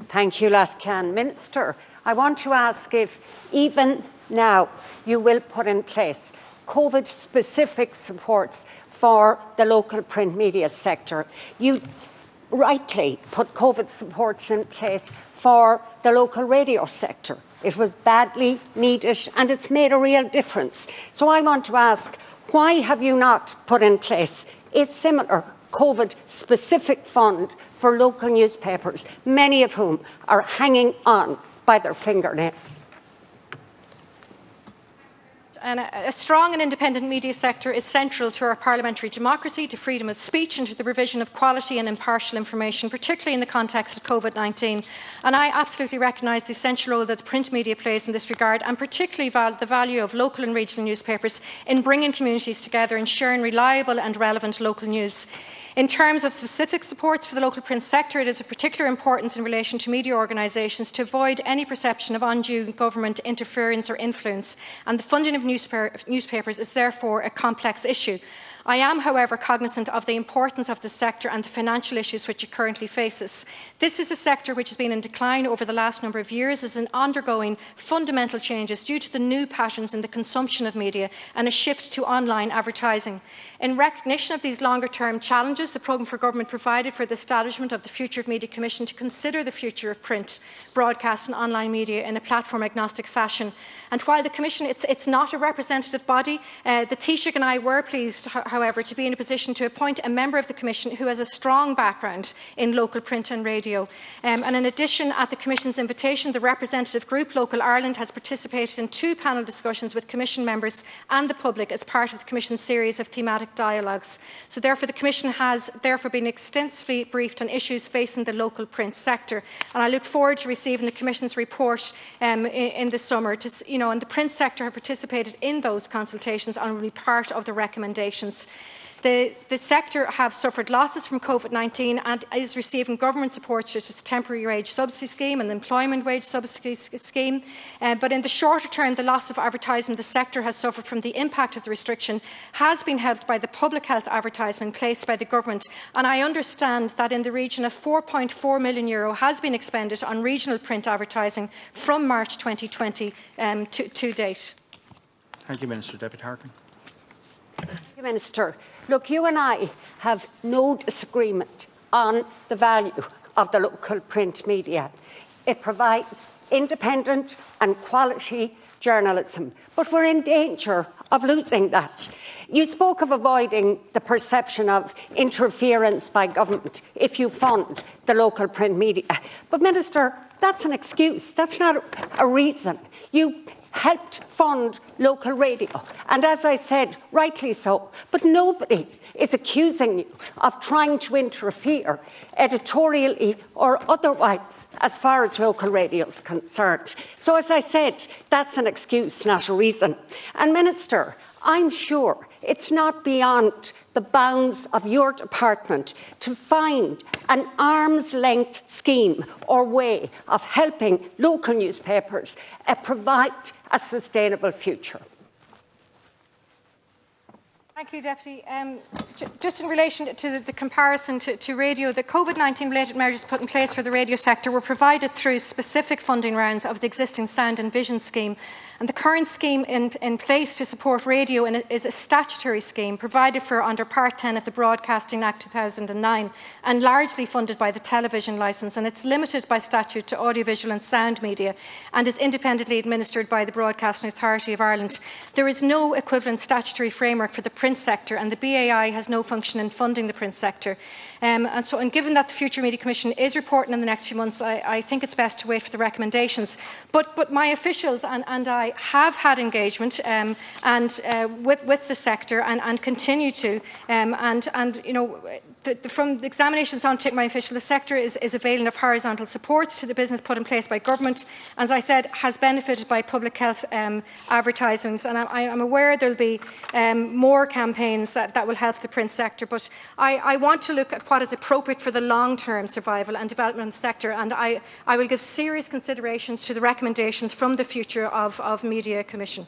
Thank you, Lascan. Minister, I want to ask if even now you will put in place COVID-specific supports for the local print media sector. You rightly put COVID supports in place for the local radio sector. It was badly needed and it's made a real difference. So I want to ask, why have you not put in place a similar COVID-specific fund for local newspapers, many of whom are hanging on by their fingernails? And a strong and independent media sector is central to our parliamentary democracy, to freedom of speech and to the provision of quality and impartial information, particularly in the context of COVID-19. And I absolutely recognise the essential role that the print media plays in this regard, and particularly the value of local and regional newspapers in bringing communities together and sharing reliable and relevant local news. In terms of specific supports for the local print sector, it is of particular importance in relation to media organisations to avoid any perception of undue government interference or influence, and the funding of newspapers is therefore a complex issue. I am, however, cognizant of the importance of the sector and the financial issues which it currently faces. This is a sector which has been in decline over the last number of years, as in undergoing fundamental changes due to the new patterns in the consumption of media and a shift to online advertising. In recognition of these longer-term challenges, the programme for government provided for the establishment of the Future of Media Commission to consider the future of print, broadcast and online media in a platform-agnostic fashion. And while the Commission, it's not a representative body, the Taoiseach and I were pleased, however, to be in a position to appoint a member of the Commission who has a strong background in local print and radio. And in addition, at the Commission's invitation, the representative group, Local Ireland, has participated in 2 panel discussions with Commission members and the public as part of the Commission's series of thematic dialogues. So therefore, the Commission has been extensively briefed on issues facing the local print sector. And I look forward to receiving the Commission's report in the summer. And the print sector have participated in those consultations and will be part of the recommendations. The sector have suffered losses from COVID-19 and is receiving government support such as the temporary wage subsidy scheme and the employment wage subsidy scheme. But in the shorter term, the loss of advertising the sector has suffered from the impact of the restriction has been helped by the public health advertisement placed by the government. And I understand that in the region of €4.4 million has been expended on regional print advertising from March 2020 to date. Thank you, Minister. Deputy Harkin. Thank you, Minister. Look, you and I have no disagreement on the value of the local print media. It provides independent and quality journalism, but we're in danger of losing that. You spoke of avoiding the perception of interference by government if you fund the local print media. But, Minister, that's an excuse. That's not a reason. You helped fund local radio, and as I said, rightly so, but nobody is accusing you of trying to interfere editorially or otherwise as far as local radio is concerned. So as I said, that's an excuse, not a reason. And Minister, I'm sure it's not beyond the bounds of your department to find an arm's-length scheme or way of helping local newspapers provide a sustainable future. Thank you, Deputy. Just in relation to the comparison to radio, the COVID-19 related measures put in place for the radio sector were provided through specific funding rounds of the existing Sound and Vision scheme. And the current scheme in place to support radio is a statutory scheme provided for under Part 10 of the Broadcasting Act 2009 and largely funded by the television licence, and it's limited by statute to audiovisual and sound media and is independently administered by the Broadcasting Authority of Ireland. There is no equivalent statutory framework for the print sector, and the BAI has no function in funding the print sector. And given that the Future Media Commission is reporting in the next few months, I think it's best to wait for the recommendations. But my officials and I have had engagement with the sector and continue to. From the examinations on my official, the sector is availing of horizontal supports to the business put in place by government. As I said, has benefited by public health advertisements, and I'm aware there will be more campaigns that will help the print sector. But I want to look at what is appropriate for the long-term survival and development of the sector, and I will give serious considerations to the recommendations from the Future of Media Commission.